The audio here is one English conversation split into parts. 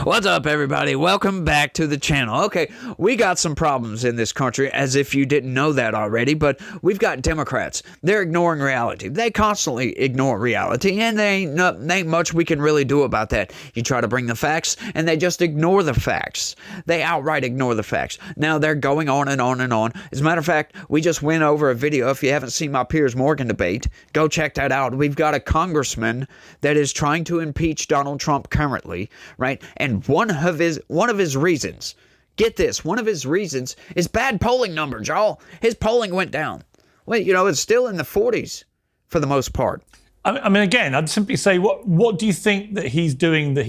What's up, everybody? Welcome back to the channel. Okay, we got some problems in this country, as if you didn't know that already, but we've got Democrats. They're ignoring reality. They constantly ignore reality, and there ain't much we can really do about that. You try to bring the facts, and they just ignore the facts. They outright ignore the facts. Now, they're going on and on and on. As a matter of fact, we just went over a video. If you haven't seen my Piers Morgan debate, go check that out. We've got a congressman that is trying to impeach Donald Trump currently, right? And one of his reasons, get this, one of his reasons is bad polling numbers, y'all. His polling went down. Well, you know, it's still in the 40s for the most part. I mean, again, I'd simply say, what do you think that he's doing that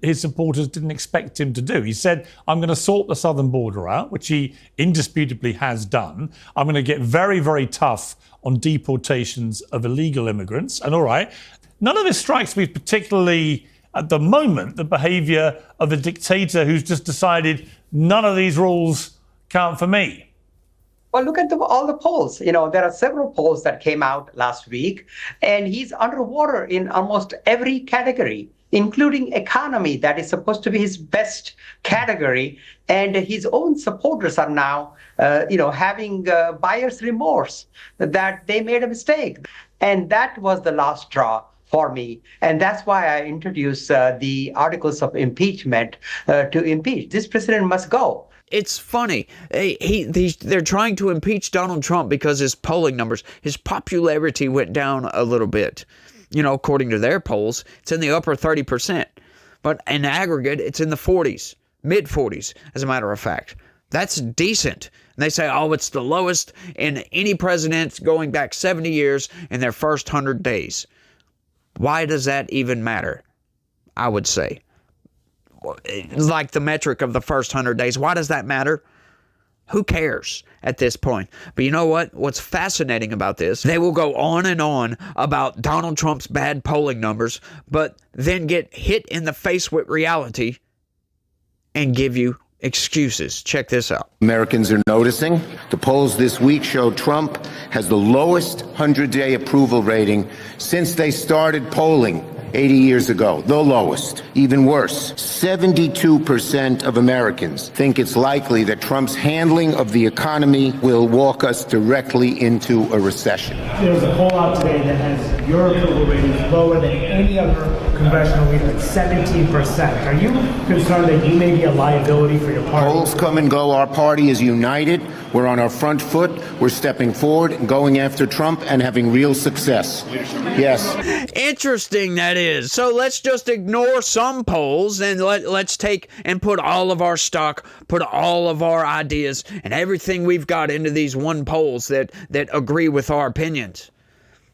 his supporters didn't expect him to do? He said, I'm going to sort the southern border out, which he indisputably has done. I'm going to get very, very tough on deportations of illegal immigrants. And all right, none of this strikes me particularly, at the moment, the behavior of a dictator who's just decided none of these rules count for me. Well, look at all the polls. You know, there are several polls that came out last week, and he's underwater in almost every category, including economy, that is supposed to be his best category. And his own supporters are now, having buyer's remorse that they made a mistake. And that was the last straw for me. And that's why I introduced the articles of impeachment to impeach. This president must go. It's funny. They're trying to impeach Donald Trump because his polling numbers, his popularity went down a little bit. You know, according to their polls, it's in the upper 30%. But in aggregate, it's in the 40s, mid-40s, as a matter of fact. That's decent. And they say, oh, it's the lowest in any president going back 70 years in their first 100 days. Why does that even matter? I would say. Like the metric of the first 100 days. Why does that matter? Who cares at this point? But you know what? What's fascinating about this, they will go on and on about Donald Trump's bad polling numbers, but then get hit in the face with reality and give you excuses. Check this out. Americans are noticing. The polls this week show Trump has the lowest 100-day approval rating since they started polling 80 years ago, the lowest. Even worse, 72% of Americans think it's likely that Trump's handling of the economy will walk us directly into a recession. There's a poll out today that has your approval rating lower than any other congressional leader at 17%. Are you concerned that you may be a liability for your party? Polls come and go. Our party is united. We're on our front foot. We're stepping forward and going after Trump and having real success. Yes. Interesting that is. So let's just ignore some polls and let's take and put all of our stock, put all of our ideas and everything we've got into these one polls that agree with our opinions.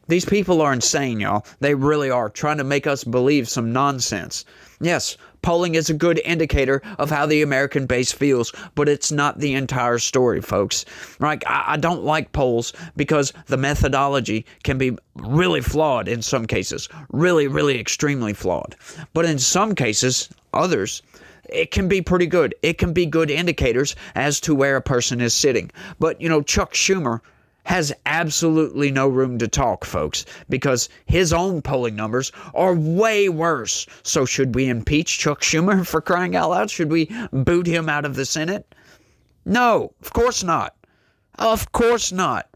These people are insane, y'all. They really are, trying to make us believe some nonsense. Yes, polling is a good indicator of how the American base feels, but it's not the entire story, folks. Right? I don't like polls because the methodology can be really flawed in some cases. Really, really extremely flawed. But in some cases, others, it can be pretty good. It can be good indicators as to where a person is sitting. But, you know, Chuck Schumer has absolutely no room to talk, folks, because his own polling numbers are way worse. So should we impeach Chuck Schumer, for crying out loud? Should we boot him out of the Senate? No, of course not. Of course not.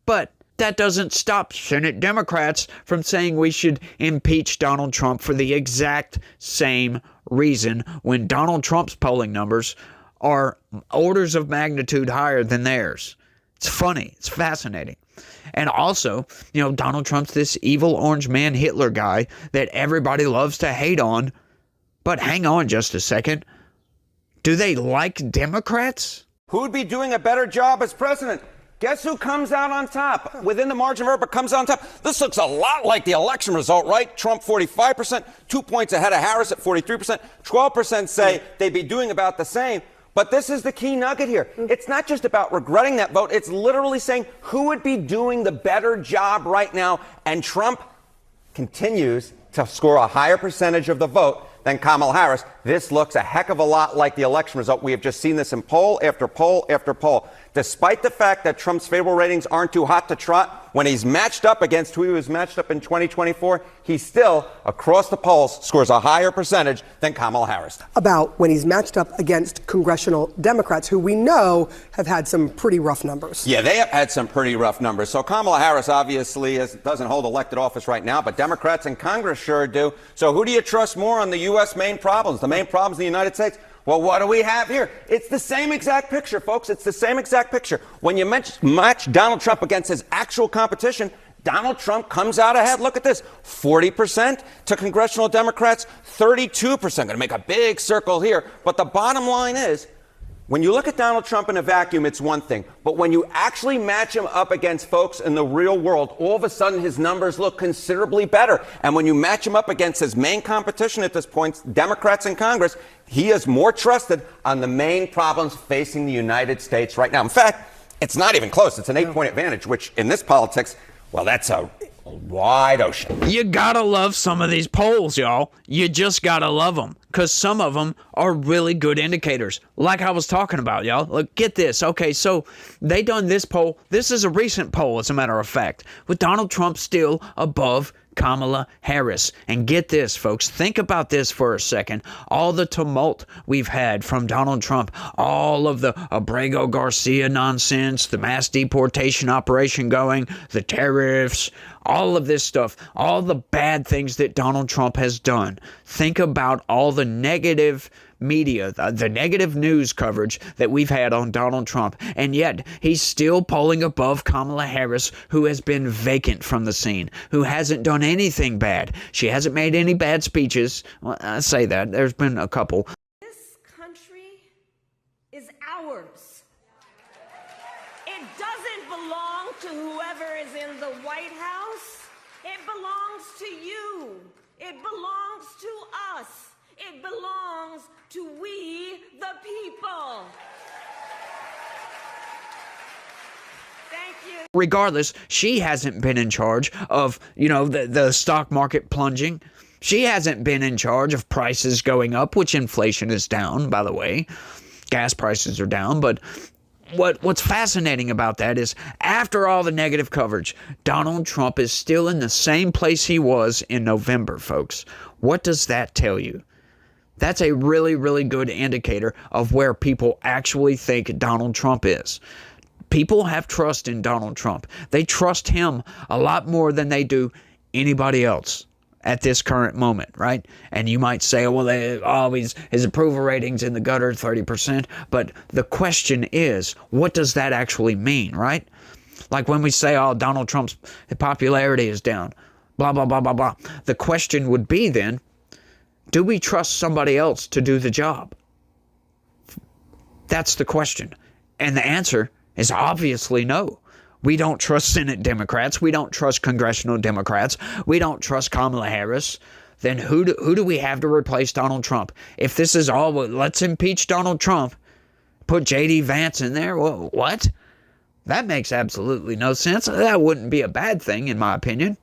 But that doesn't stop Senate Democrats from saying we should impeach Donald Trump for the exact same reason when Donald Trump's polling numbers are orders of magnitude higher than theirs. It's funny. It's fascinating. And also, you know, Donald Trump's this evil orange man Hitler guy that everybody loves to hate on. But hang on just a second. Do they like Democrats? Who would be doing a better job as president? Guess who comes out on top? Within the margin of error, but comes out on top. This looks a lot like the election result, right? Trump 45%, 2 points ahead of Harris at 43%. 12% say they'd be doing about the same. But this is the key nugget here. It's not just about regretting that vote. It's literally saying who would be doing the better job right now. And Trump continues to score a higher percentage of the vote than Kamala Harris. This looks a heck of a lot like the election result. We have just seen this in poll after poll after poll. despite the fact that Trump's favorable ratings aren't too hot to trot, when he's matched up against who he was matched up in 2024, he still, across the polls, scores a higher percentage than Kamala Harris. About when he's matched up against congressional Democrats, who we know have had some pretty rough numbers. Yeah, they have had some pretty rough numbers. So Kamala Harris obviously doesn't hold elected office right now, but Democrats in Congress sure do. So who do you trust more on the U.S. main problems, the main problems in the United States? Well, what do we have here? It's the same exact picture, folks. It's the same exact picture. When you match Donald Trump against his actual competition, Donald Trump comes out ahead. Look at this. 40% to congressional Democrats, 32%. Going to make a big circle here. But the bottom line is, when you look at Donald Trump in a vacuum, it's one thing. But when you actually match him up against folks in the real world, all of a sudden his numbers look considerably better. And when you match him up against his main competition at this point, Democrats in Congress, he is more trusted on the main problems facing the United States right now. In fact, it's not even close. It's an 8-point advantage, which in this politics, well, that's a wide ocean. You gotta love some of these polls, y'all. You just gotta love them, because some of them are really good indicators. Like I was talking about, y'all. Look, get this. Okay, so they done this poll. This is a recent poll, as a matter of fact, with Donald Trump still above Kamala Harris. And get this, folks. Think about this for a second. All the tumult we've had from Donald Trump, all of the Abrego Garcia nonsense, the mass deportation operation going, the tariffs, all of this stuff, all the bad things that Donald Trump has done. Think about all the negative media, the negative news coverage that we've had on Donald Trump, and yet he's still polling above Kamala Harris, who has been vacant from the scene, who hasn't done anything bad. She hasn't made any bad speeches. Well, I say that. There's been a couple. This country is ours. It doesn't belong to whoever is in the White House. It belongs to you. It belongs to us. It belongs to we, the people. Thank you. Regardless, she hasn't been in charge of, the stock market plunging. She hasn't been in charge of prices going up, which inflation is down, by the way. Gas prices are down, but what's fascinating about that is after all the negative coverage, Donald Trump is still in the same place he was in November, folks. What does that tell you? That's a really, really good indicator of where people actually think Donald Trump is. People have trust in Donald Trump. They trust him a lot more than they do anybody else at this current moment, right? And you might say, well, his approval rating's in the gutter, 30%. But the question is, what does that actually mean, right? Like when we say, Donald Trump's popularity is down, blah, blah, blah, blah, blah. The question would be then, do we trust somebody else to do the job? That's the question. And the answer is obviously no. We don't trust Senate Democrats. We don't trust congressional Democrats. We don't trust Kamala Harris. Then who do we have to replace Donald Trump? If this is all, let's impeach Donald Trump, put J.D. Vance in there, well, what? That makes absolutely no sense. That wouldn't be a bad thing, in my opinion.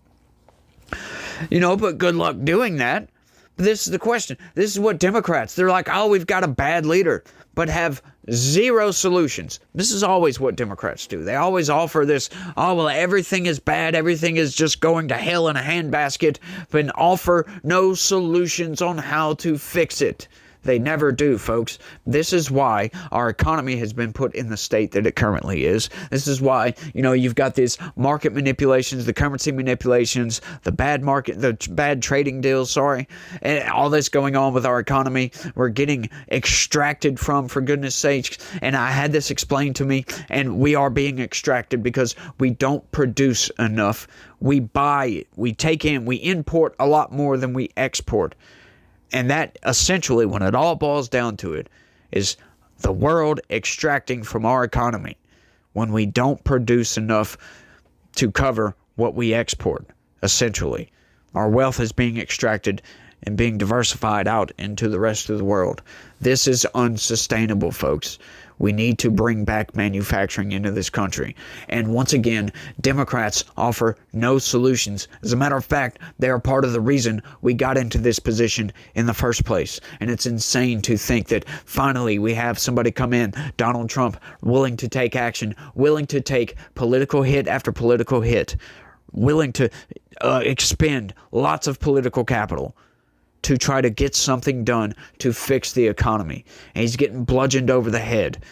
But good luck doing that. This is the question. This is what Democrats, they're like, we've got a bad leader, but have zero solutions. This is always what Democrats do. They always offer this, everything is bad, everything is just going to hell in a handbasket, but offer no solutions on how to fix it. They never do, folks. This is why our economy has been put in the state that it currently is. This is why, you've got these market manipulations, the currency manipulations, the bad trading deals, and all this going on with our economy. We're getting extracted from, for goodness sakes. And I had this explained to me, and we are being extracted because we don't produce enough. We buy, we take in, we import a lot more than we export. And that essentially, when it all boils down to it, is the world extracting from our economy when we don't produce enough to cover what we export, essentially. Our wealth is being extracted and being diversified out into the rest of the world. This is unsustainable, folks. We need to bring back manufacturing into this country. And once again, Democrats offer no solutions. As a matter of fact, they are part of the reason we got into this position in the first place. And it's insane to think that finally we have somebody come in, Donald Trump, willing to take action, willing to take political hit after political hit, willing to expend lots of political capital to try to get something done to fix the economy. And he's getting bludgeoned over the head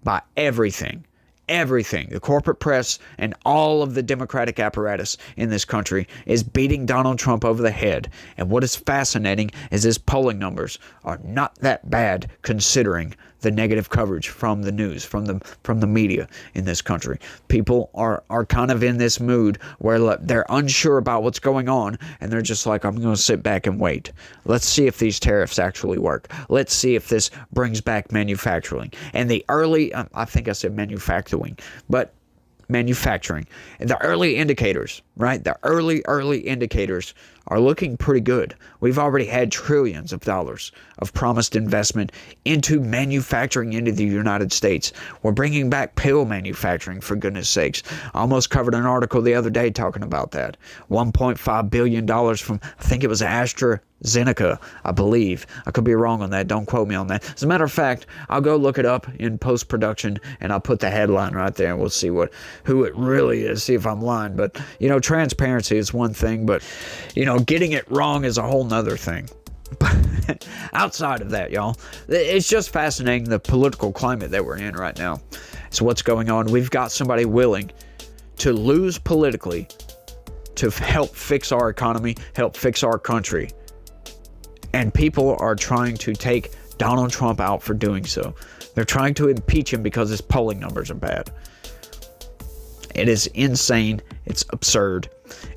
by everything. Everything. The corporate press and all of the Democratic apparatus in this country is beating Donald Trump over the head. And what is fascinating is his polling numbers are not that bad considering the negative coverage from the news, from the media in this country. People are kind of in this mood where they're unsure about what's going on, and they're just like, I'm going to sit back and wait. Let's see if these tariffs actually work. Let's see if this brings back manufacturing. And the early, I think I said manufacturing, but manufacturing. And the early indicators, right? The early indicators are looking pretty good. We've already had trillions of dollars of promised investment into manufacturing into the United States. We're bringing back pill manufacturing, for goodness sakes. I almost covered an article the other day talking about that. $1.5 billion from, I think it was AstraZeneca, I believe. I could be wrong on that. Don't quote me on that. As a matter of fact, I'll go look it up in post-production and I'll put the headline right there and we'll see who it really is, see if I'm lying. But, transparency is one thing, but, getting it wrong is a whole nother thing. But outside of that, y'all, it's just fascinating the political climate that we're in right now. So what's going on? We've got somebody willing to lose politically to help fix our economy, help fix our country. And people are trying to take Donald Trump out for doing so. They're trying to impeach him because his polling numbers are bad. It is insane. It's absurd.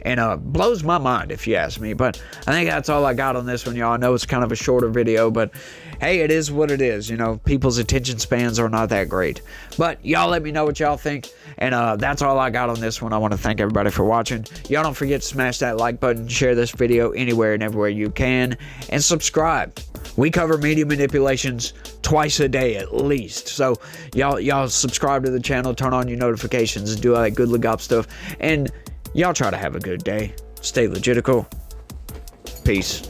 And blows my mind if you ask me. But I think that's all I got on this one, y'all. I know it's kind of a shorter video, but hey, it is what it is. People's attention spans are not that great. But y'all let me know what y'all think. And that's all I got on this one. I want to thank everybody for watching. Y'all don't forget to smash that like button, share this video anywhere and everywhere you can, and subscribe. We cover media manipulations twice a day at least. So y'all subscribe to the channel, turn on your notifications, and do all that good look up stuff. And y'all try to have a good day. Stay legitical. Peace.